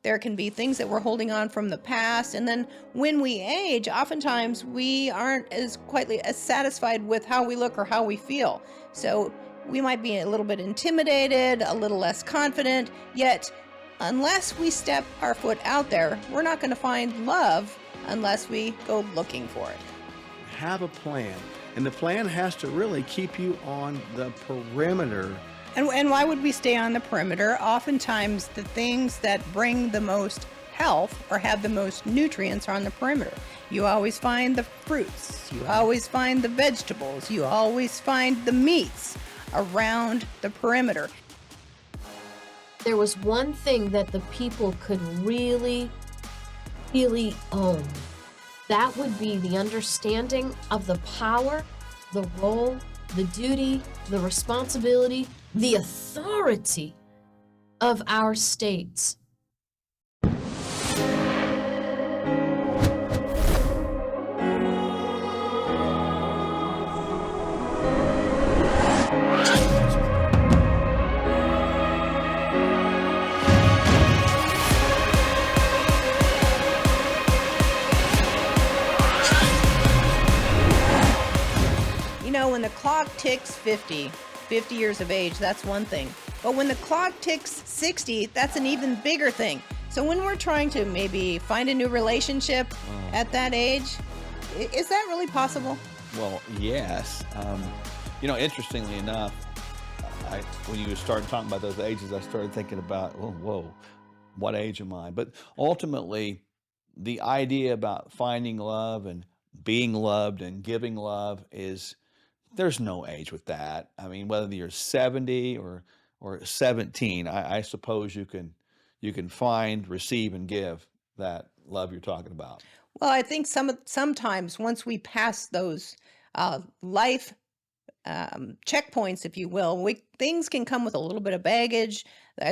There can be things that we're holding on from the past. And then when we age, oftentimes we aren't as quietly as satisfied with how we look or how we feel. So we might be a little bit intimidated, a little less confident, yet unless we step our foot out there, we're not going to find love unless we go looking for it. Have a plan, and the plan has to really keep you on the perimeter. And why would we stay on the perimeter? Oftentimes, the things that bring the most health or have the most nutrients are on the perimeter. You always find the fruits, you always find the vegetables, you always find the meats around the perimeter. There was one thing that the people could really, really own. That would be the understanding of the power, the role, the duty, the responsibility, the authority of our states. When the clock ticks 50 years of age, that's one thing. But when the clock ticks 60, that's an even bigger thing. So when we're trying to maybe find a new relationship at that age, is that really possible? Well, yes. Interestingly enough, when you started talking about those ages, I started thinking about, whoa, what age am I? But ultimately, the idea about finding love and being loved and giving love there's no age with that. I mean, whether you're 70 or 17, I suppose you can find, receive, and give that love you're talking about. Well, I think sometimes once we pass those life checkpoints, if you will, things can come with a little bit of baggage.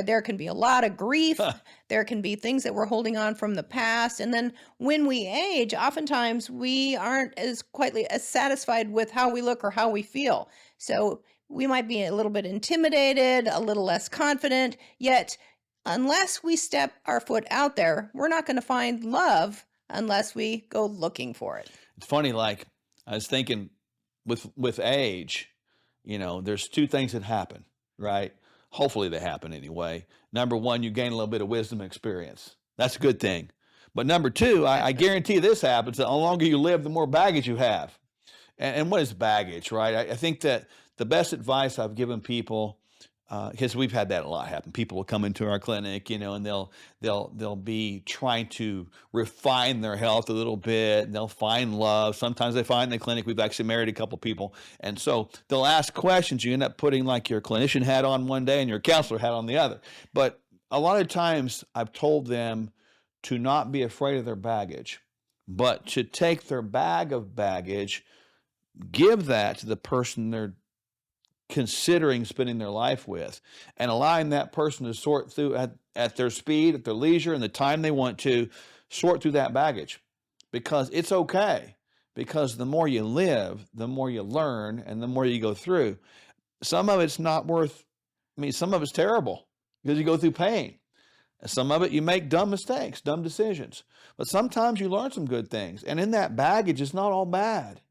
There can be a lot of grief. There can be things that we're holding on from the past. And then when we age, oftentimes we aren't as quietly as satisfied with how we look or how we feel. So we might be a little bit intimidated, a little less confident, yet unless we step our foot out there, we're not going to find love unless we go looking for it. It's funny, like I was thinking with age, there's two things that happen, right? Hopefully they happen anyway. Number one, you gain a little bit of wisdom and experience. That's a good thing. But number two, I guarantee this happens, that the longer you live, the more baggage you have. And what is baggage, right? I think that the best advice I've given people, because we've had that a lot happen. People will come into our clinic, and they'll be trying to refine their health a little bit. And they'll find love. Sometimes they find in the clinic. We've actually married a couple people, and so they'll ask questions. You end up putting like your clinician hat on one day and your counselor hat on the other. But a lot of times, I've told them to not be afraid of their baggage, but to take their bag of baggage, give that to the person they're considering spending their life with, and allowing that person to sort through at their speed, at their leisure, and the time they want to sort through that baggage. Because it's okay. Because the more you live, the more you learn, and the more you go through. Some of it's not worth, some of it's terrible because you go through pain. Some of it you make dumb mistakes, dumb decisions. But sometimes you learn some good things. And in that baggage, it's not all bad.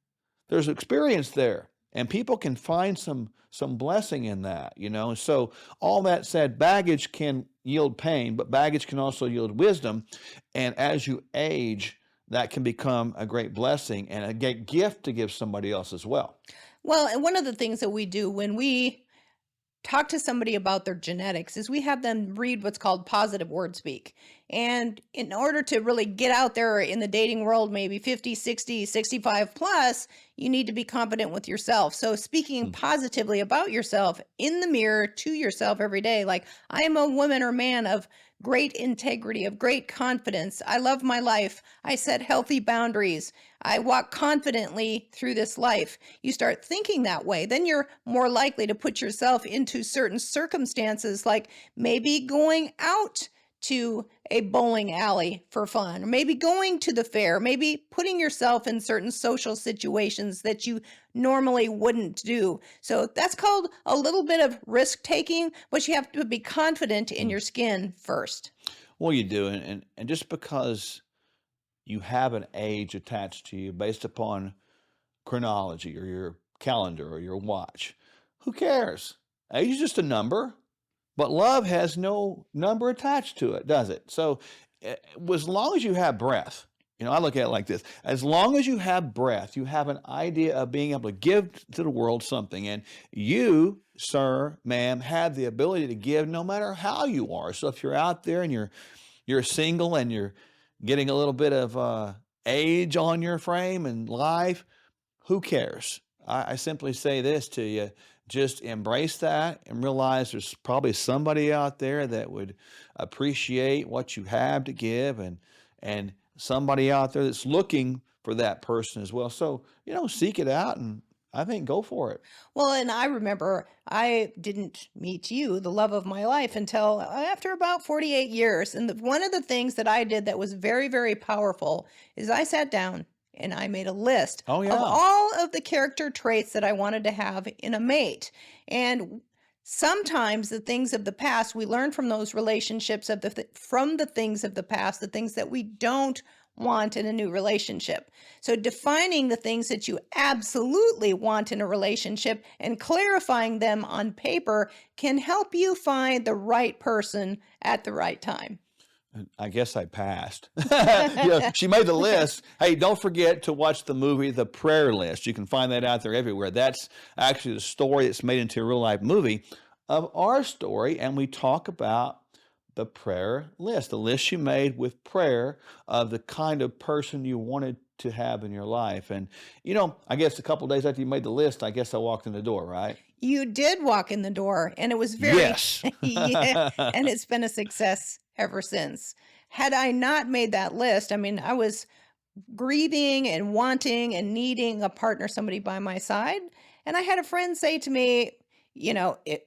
There's experience there. And people can find some blessing in that, So all that said, baggage can yield pain, but baggage can also yield wisdom. And as you age, that can become a great blessing and a great gift to give somebody else as well. Well, and one of the things that we do when we talk to somebody about their genetics is we have them read what's called positive word speak. And in order to really get out there in the dating world, maybe 50, 60, 65 plus, you need to be confident with yourself. So speaking positively about yourself in the mirror to yourself every day, like, I am a woman or man of great integrity, of great confidence. I love my life. I set healthy boundaries. I walk confidently through this life. You start thinking that way, then you're more likely to put yourself into certain circumstances, like maybe going out to a bowling alley for fun, or maybe going to the fair, maybe putting yourself in certain social situations that you normally wouldn't do. So that's called a little bit of risk taking, but you have to be confident in your skin first. Well, you do, and just because you have an age attached to you based upon chronology or your calendar or your watch, who cares? Age is just a number, but love has no number attached to it, does it? So, as long as you have breath, I look at it like this: as long as you have breath, you have an idea of being able to give to the world something, and you, sir, ma'am, have the ability to give no matter how you are. So, if you're out there and you're single and you're getting a little bit of age on your frame and life, who cares? I simply say this to you: just embrace that and realize there's probably somebody out there that would appreciate what you have to give, and somebody out there that's looking for that person as well. So, seek it out, and I think go for it. Well, and I remember I didn't meet you, the love of my life, until after about 48 years. And one of the things that I did that was very, very powerful is I sat down and I made a list Oh, of yeah. all of the character traits that I wanted to have in a mate. And sometimes the things of the past, we learn from those relationships from the things of the past, the things that we don't want in a new relationship. So defining the things that you absolutely want in a relationship and clarifying them on paper can help you find the right person at the right time. I guess I passed. She made the list. Hey, don't forget to watch the movie The Prayer List. You can find that out there everywhere. That's actually the story that's made into a real life movie of our story, and we talk about the prayer list, the list you made with prayer of the kind of person you wanted to have in your life. And, I guess a couple of days after you made the list, I guess I walked in the door, right? You did walk in the door, and it was very, Yes. yeah, and it's been a success ever since. Had I not made that list, I was grieving and wanting and needing a partner, somebody by my side. And I had a friend say to me,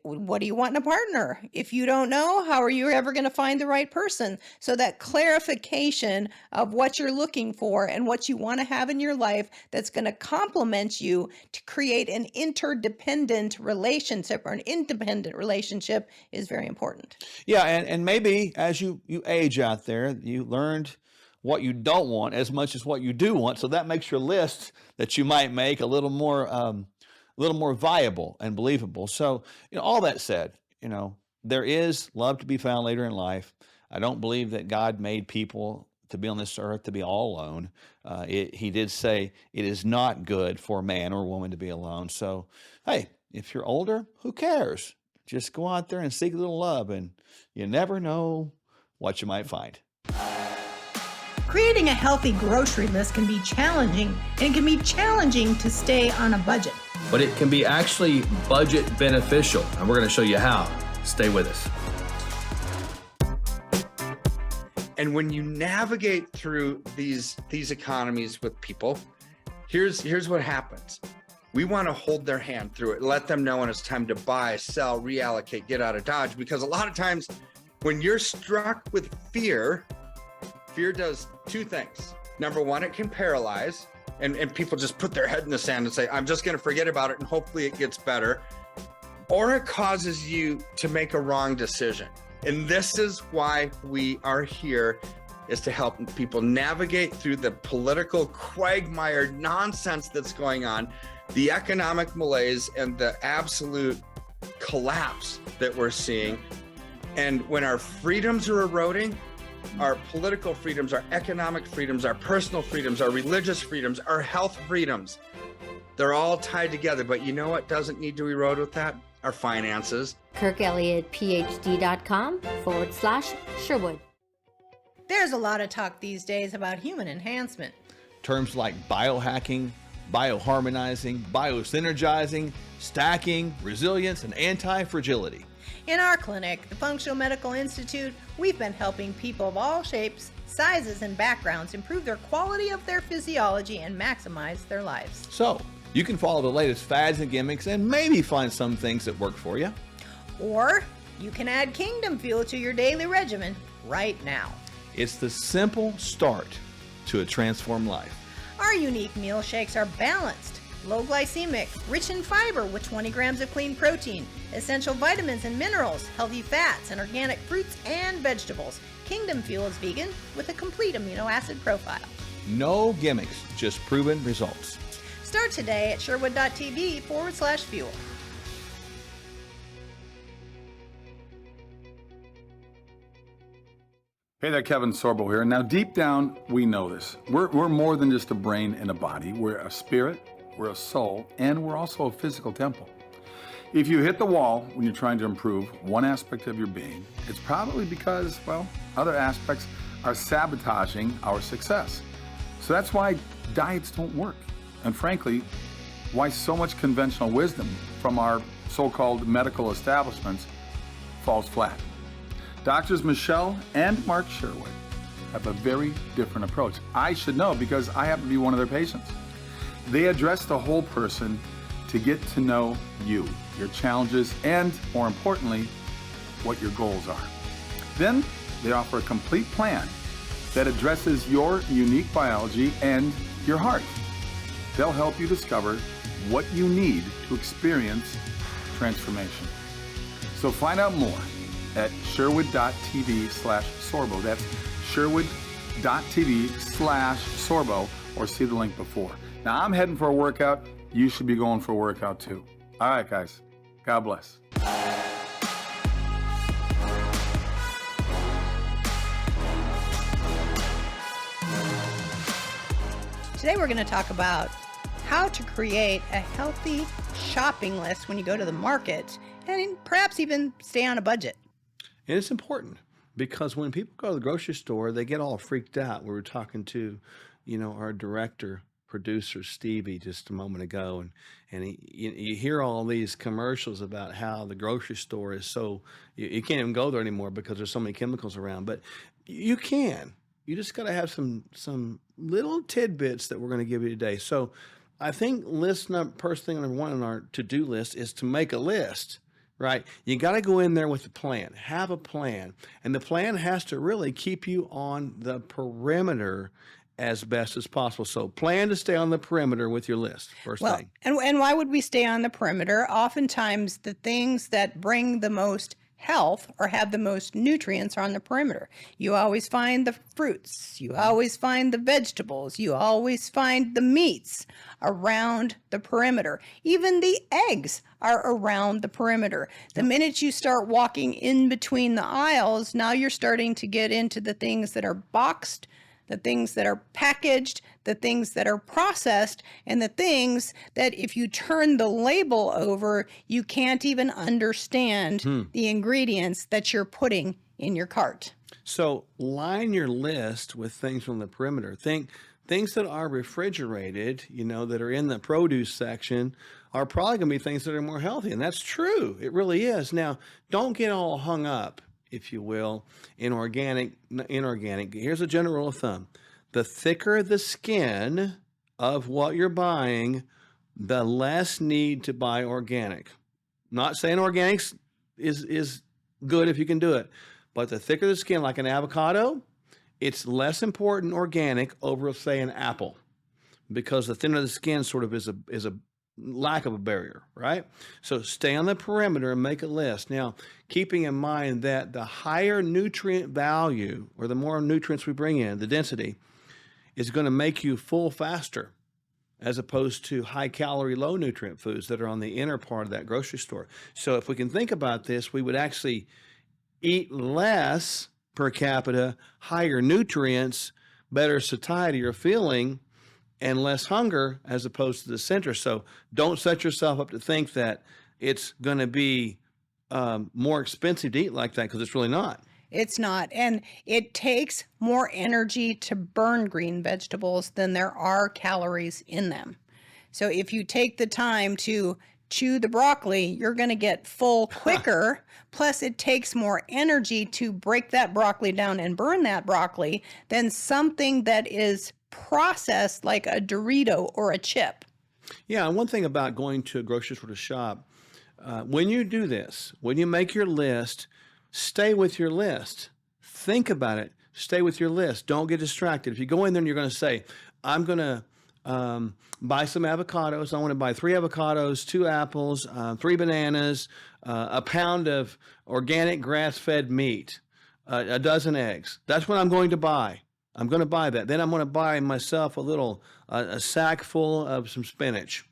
what do you want in a partner? If you don't know, how are you ever going to find the right person? So that clarification of what you're looking for and what you want to have in your life that's going to complement you to create an interdependent relationship or an independent relationship is very important. Yeah, and maybe as you age out there, you learned what you don't want as much as what you do want. So that makes your list that you might make a little more viable and believable. So, all that said, there is love to be found later in life. I don't believe that God made people to be on this earth to be all alone. He did say it is not good for man or woman to be alone. So, hey, if you're older, who cares? Just go out there and seek a little love, and you never know what you might find. Creating a healthy grocery list can be challenging, and it can be challenging to stay on a budget. But it can be actually budget beneficial, and we're going to show you how. Stay with us. And when you navigate through these economies with people, here's what happens. We want to hold their hand through it, let them know when it's time to buy, sell, reallocate, get out of Dodge. Because a lot of times when you're struck with fear does two things. Number one, it can paralyze. And people just put their head in the sand and say, I'm just going to forget about it and hopefully it gets better. Or it causes you to make a wrong decision. And this is why we are here, is to help people navigate through the political quagmire nonsense that's going on, the economic malaise, and the absolute collapse that we're seeing. And when our freedoms are eroding, our political freedoms, our economic freedoms, our personal freedoms, our religious freedoms, our health freedoms, they're all tied together. But you know what doesn't need to erode with that? Our finances. KirkElliottPhD.com/Sherwood. There's a lot of talk these days about human enhancement. Terms like biohacking, bioharmonizing, biosynergizing, stacking, resilience, and anti-fragility. In our clinic, the Functional Medical Institute, we've been helping people of all shapes, sizes, and backgrounds improve their quality of their physiology and maximize their lives. So, you can follow the latest fads and gimmicks and maybe find some things that work for you. Or you can add Kingdom Fuel to your daily regimen right now. It's the simple start to a transformed life. Our unique meal shakes are balanced, low glycemic, rich in fiber with 20 grams of clean protein, Essential vitamins and minerals, healthy fats, and organic fruits and vegetables. Kingdom Fuel is vegan with a complete amino acid profile. No gimmicks, just proven results. Start today at sherwood.tv/fuel. Hey there, Kevin Sorbo here. Now, deep down, we know this. We're more than just a brain and a body. We're a spirit, we're a soul, and we're also a physical temple. If you hit the wall when you're trying to improve one aspect of your being, it's probably because, well, other aspects are sabotaging our success. So that's why diets don't work. And frankly, why so much conventional wisdom from our so-called medical establishments falls flat. Doctors Michele and Mark Sherwood have a very different approach. I should know because I happen to be one of their patients. They address the whole person to get to know you, your challenges, and more importantly, what your goals are. Then they offer a complete plan that addresses your unique biology and your heart. They'll help you discover what you need to experience transformation. So find out more at sherwood.tv/sorbo. That's sherwood.tv/sorbo, or see the link before. Now, I'm heading for a workout. You should be going for a workout too. All right, guys. God bless. Today we're going to talk about how to create a healthy shopping list when you go to the market and perhaps even stay on a budget. And it's important because when people go to the grocery store, they get all freaked out. We were talking to, our director, producer, Stevie, just a moment ago, and you hear all these commercials about how the grocery store is so, you can't even go there anymore because there's so many chemicals around, but you can. You just got to have some little tidbits that we're going to give you today. So I think first thing number one on our to-do list is to make a list. Right? You got to go in there with a plan, have a plan. And the plan has to really keep you on the perimeter as best as possible. So plan to stay on the perimeter with your list, first thing. And why would we stay on the perimeter? Oftentimes the things that bring the most health or have the most nutrients are on the perimeter. You always find the fruits, you always find the vegetables, you always find the meats around the perimeter. Even the eggs are around the perimeter. The minute you start walking in between the aisles, now you're starting to get into the things that are boxed, the things that are packaged, the things that are processed, and the things that if you turn the label over, you can't even understand the ingredients that you're putting in your cart. So line your list with things from the perimeter. Things that are refrigerated, that are in the produce section are probably going to be things that are more healthy. And that's true. It really is. Now, don't get all hung up, if you will, in organic, inorganic. Here's a general rule of thumb. The thicker the skin of what you're buying, the less need to buy organic. Not saying organics is good if you can do it, but the thicker the skin, like an avocado, it's less important organic over, say, an apple, because the thinner the skin sort of is a lack of a barrier, right? So stay on the perimeter and make a list. Now, keeping in mind that the higher nutrient value, or the more nutrients we bring in, the density, is going to make you full faster, as opposed to high calorie, low nutrient foods that are on the inner part of that grocery store. So if we can think about this, we would actually eat less per capita, higher nutrients, better satiety or feeling, and less hunger, as opposed to the center. So don't set yourself up to think that it's going to be more expensive to eat like that, because it's really not. It's not. And it takes more energy to burn green vegetables than there are calories in them. So if you take the time to chew the broccoli, you're going to get full quicker. Plus, it takes more energy to break that broccoli down and burn that broccoli than something that is processed like a Dorito or a chip. Yeah, and one thing about going to a grocery store to shop, when you do this, when you make your list, stay with your list. Think about it. Stay with your list. Don't get distracted. If you go in there and you're going to say, I'm going to buy some avocados. I want to buy 3 avocados, 2 apples, 3 bananas, a pound of organic grass-fed meat, a dozen eggs. That's what I'm going to buy. I'm going to buy that. Then I'm going to buy myself a sack full of some spinach.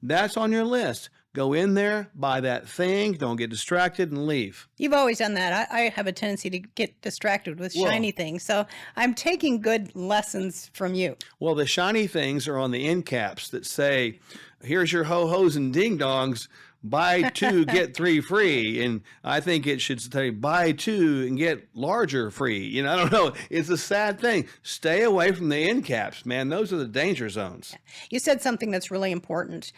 That's on your list. Go in there, buy that thing, don't get distracted, and leave. You've always done that. I have a tendency to get distracted with shiny things. So I'm taking good lessons from you. Well, the shiny things are on the end caps that say, here's your ho-hos and ding-dongs, buy 2, get 3 free. And I think it should say, buy 2 and get larger free. You know, I don't know. It's a sad thing. Stay away from the end caps, man. Those are the danger zones. You said something that's really important.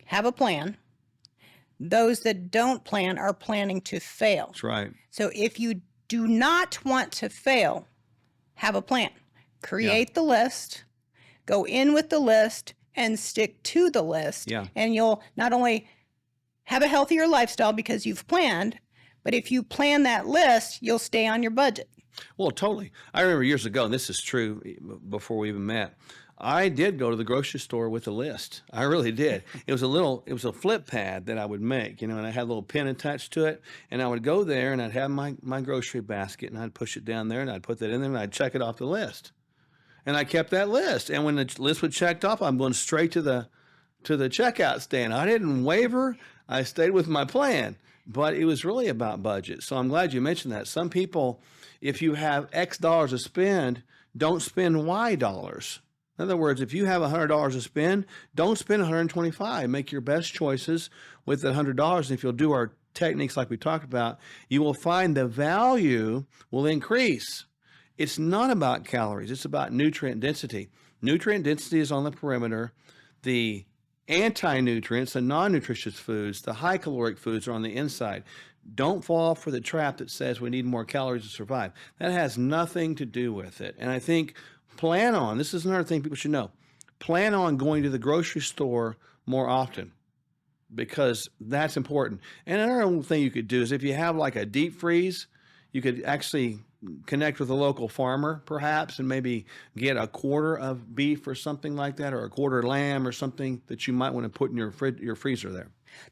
Have a plan. Those that don't plan are planning to fail. That's right. So if you do not want to fail, have a plan. Create the list, go in with the list, and stick to the list. Yeah. And you'll not only have a healthier lifestyle because you've planned, but if you plan that list, you'll stay on your budget. Well, totally. I remember years ago, and this is true before we even met, I did go to the grocery store with a list. I really did. It was a flip pad that I would make, you know, and I had a little pin attached to it. And I would go there and I'd have my grocery basket and I'd push it down there and I'd put that in there and I'd check it off the list. And I kept that list. And when the list was checked off, I'm going straight to the checkout stand. I didn't waver. I stayed with my plan. But it was really about budget. So I'm glad you mentioned that. Some people, if you have X dollars to spend, don't spend Y dollars. In other words, if you have $100 to spend, don't spend $125. Make your best choices with the $100. And if you'll do our techniques like we talked about, you will find the value will increase. It's not about calories. It's about nutrient density. Nutrient density is on the perimeter. The anti-nutrients, the non-nutritious foods, the high caloric foods are on the inside. Don't fall for the trap that says we need more calories to survive. That has nothing to do with it. And I think plan on, this is another thing people should know, plan on going to the grocery store more often because that's important. And another thing you could do is if you have like a deep freeze, you could actually connect with a local farmer perhaps and maybe get a quarter of beef or something like that, or a quarter lamb or something that you might want to put in your freezer there.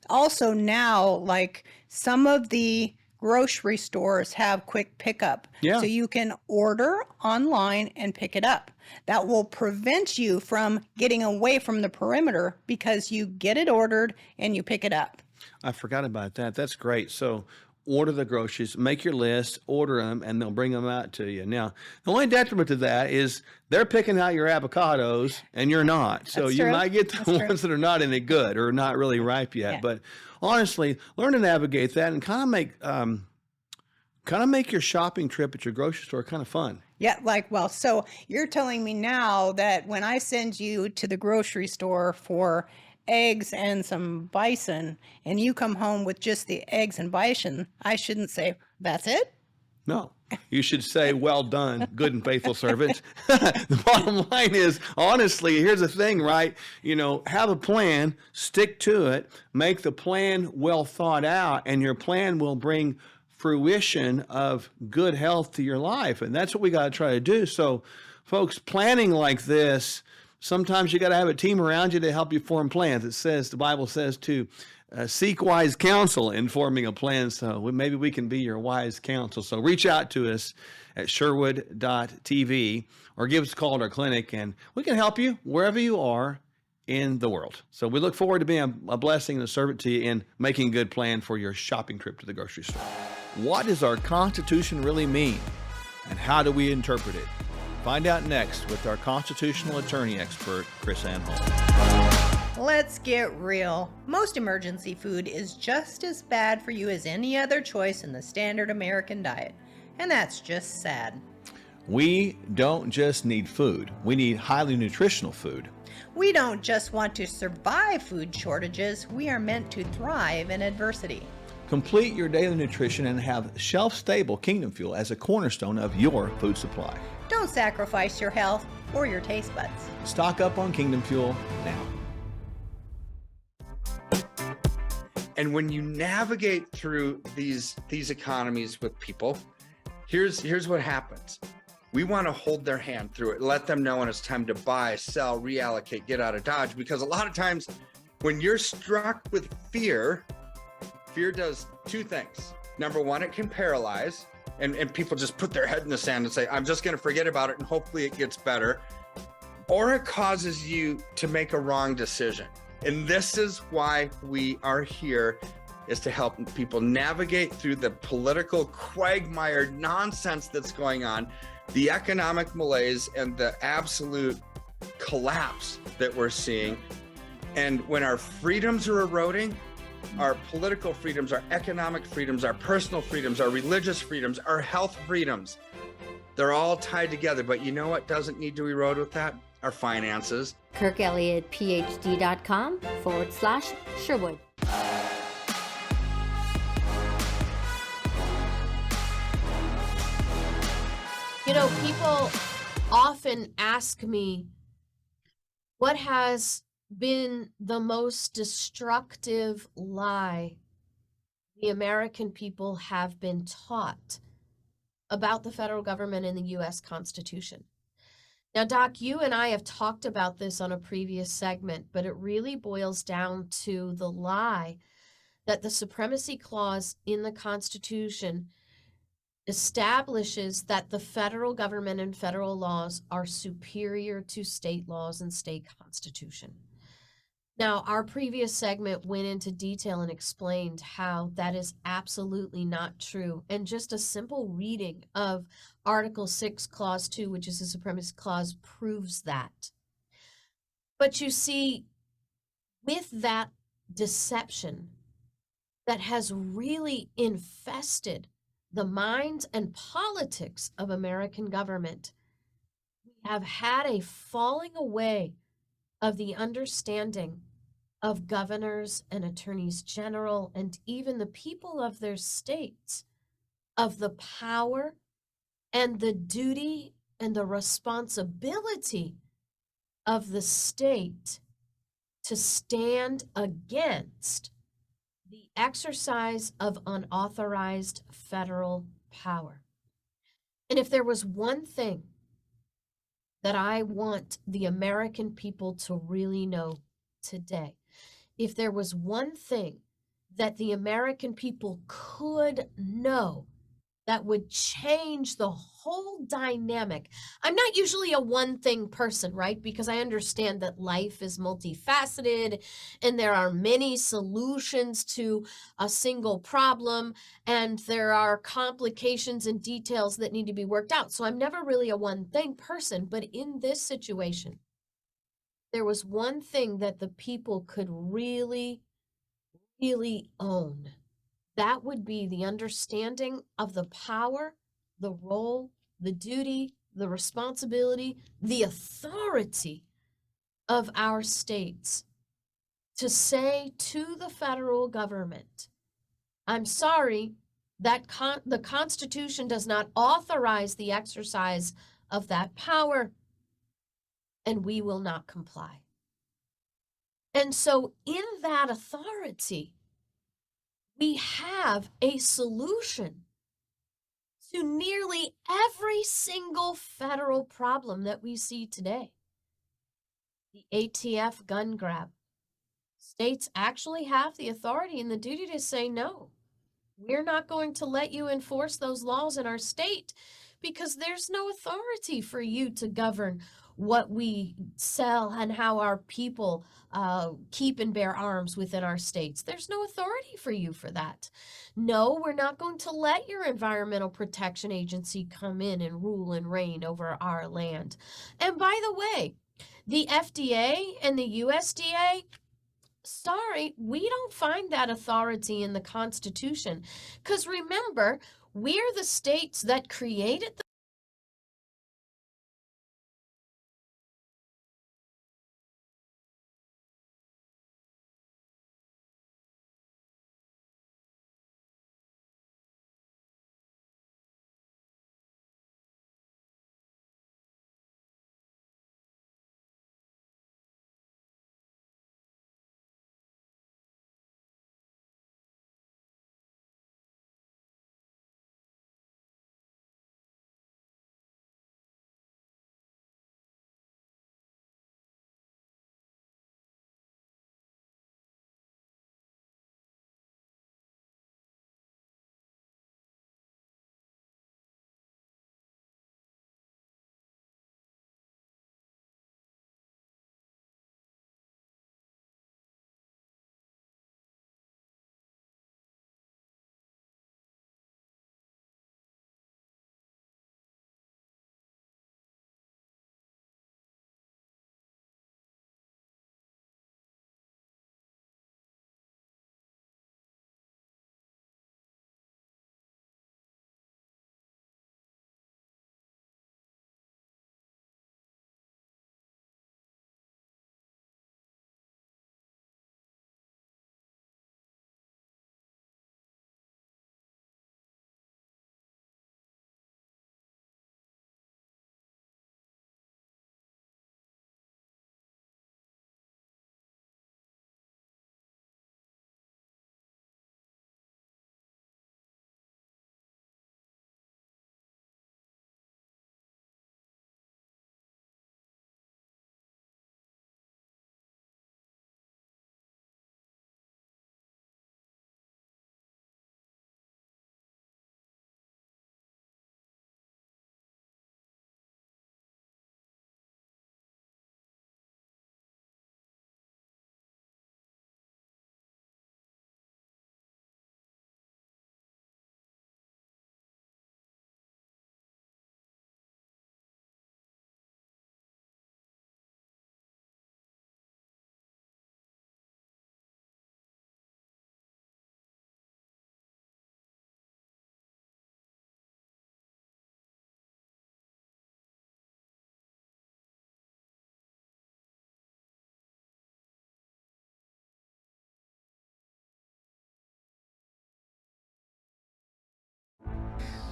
Also now, like some of the grocery stores have quick pickup. Yeah. So you can order online and pick it up. That will prevent you from getting away from the perimeter because you get it ordered and you pick it up. I forgot about that. That's great. So order the groceries, make your list, order them, and they'll bring them out to you. Now, the only detriment to that is they're picking out your avocados and you're not. So That's you true. might get the That's ones that are not any good or not really ripe yet. Yeah. But honestly, learn to navigate that and kind of make your shopping trip at your grocery store kind of fun. Yeah, so you're telling me now that when I send you to the grocery store for eggs and some bison and you come home with just the eggs and bison, I shouldn't say, that's it? No, you should say, well done, good and faithful servant. The bottom line is, honestly, here's the thing, right? You know, have a plan, stick to it, make the plan well thought out, and your plan will bring fruition of good health to your life. And that's what we got to try to do. So, folks, planning like this, sometimes you got to have a team around you to help you form plans. The Bible says to seek wise counsel in forming a plan. So maybe we can be your wise counsel. So reach out to us at sherwood.tv or give us a call at our clinic and we can help you wherever you are in the world. So we look forward to being a blessing and a servant to you in making a good plan for your shopping trip to the grocery store. What does our Constitution really mean? And how do we interpret it? Find out next with our constitutional attorney expert, Chris Ann Hall. Let's get real. Most emergency food is just as bad for you as any other choice in the standard American diet. And that's just sad. We don't just need food. We need highly nutritional food. We don't just want to survive food shortages. We are meant to thrive in adversity. Complete your daily nutrition and have shelf-stable Kingdom Fuel as a cornerstone of your food supply. Don't sacrifice your health or your taste buds. Stock up on Kingdom Fuel now. And when you navigate through these economies with people, here's what happens. We want to hold their hand through it, let them know when it's time to buy, sell, reallocate, get out of Dodge. Because a lot of times when you're struck with fear, fear does two things. Number one, it can paralyze, and people just put their head in the sand and say, I'm just going to forget about it and hopefully it gets better. Or it causes you to make a wrong decision. And this is why we are here, is to help people navigate through the political quagmire nonsense that's going on, the economic malaise, and the absolute collapse that we're seeing. And when our freedoms are eroding, our political freedoms, our economic freedoms, our personal freedoms, our religious freedoms, our health freedoms, they're all tied together. But you know what doesn't need to erode with that? Our finances. KirkElliottPhD.com/Sherwood. You know, people often ask me, what has been the most destructive lie the American people have been taught about the federal government and the U.S. Constitution? Now, Doc, you and I have talked about this on a previous segment, but it really boils down to the lie that the Supremacy Clause in the Constitution establishes that the federal government and federal laws are superior to state laws and state constitution. Now, our previous segment went into detail and explained how that is absolutely not true. And just a simple reading of Article 6, Clause 2, which is the Supremacy Clause, proves that. But you see, with that deception that has really infested the minds and politics of American government, we have had a falling away of the understanding of governors and attorneys general and even the people of their states of the power and the duty and the responsibility of the state to stand against the exercise of unauthorized federal power. And if there was one thing that I want the American people to really know today, if there was one thing that the American people could know that would change the whole dynamic. I'm not usually a one thing person, right? Because I understand that life is multifaceted and there are many solutions to a single problem and there are complications and details that need to be worked out. So I'm never really a one thing person, but in this situation, there was one thing that the people could really own. That would be the understanding of the power, the role, the duty, the responsibility, the authority of our states to say to the federal government, I'm sorry, that the Constitution does not authorize the exercise of that power, and we will not comply. And so in that authority, we have a solution to nearly every single federal problem that we see today. The ATF gun grab. States actually have the authority and the duty to say, no, we're not going to let you enforce those laws in our state because there's no authority for you to govern what we sell and how our people keep and bear arms within our states. There's no authority for you for that. No, we're not going to let your Environmental Protection Agency come in and rule and reign over our land. And by the way, the FDA and the USDA, sorry, we don't find that authority in the Constitution. Because remember, we're the states that created the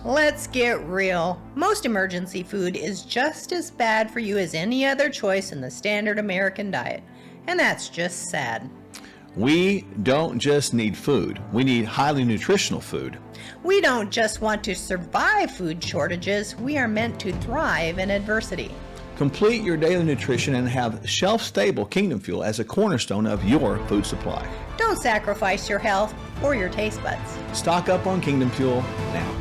Let's get real. Most emergency food is just as bad for you as any other choice in the standard American diet. And that's just sad. We don't just need food, we need highly nutritional food. We don't just want to survive food shortages, we are meant to thrive in adversity. Complete your daily nutrition and have shelf-stable Kingdom Fuel as a cornerstone of your food supply. Don't sacrifice your health or your taste buds. Stock up on Kingdom Fuel now.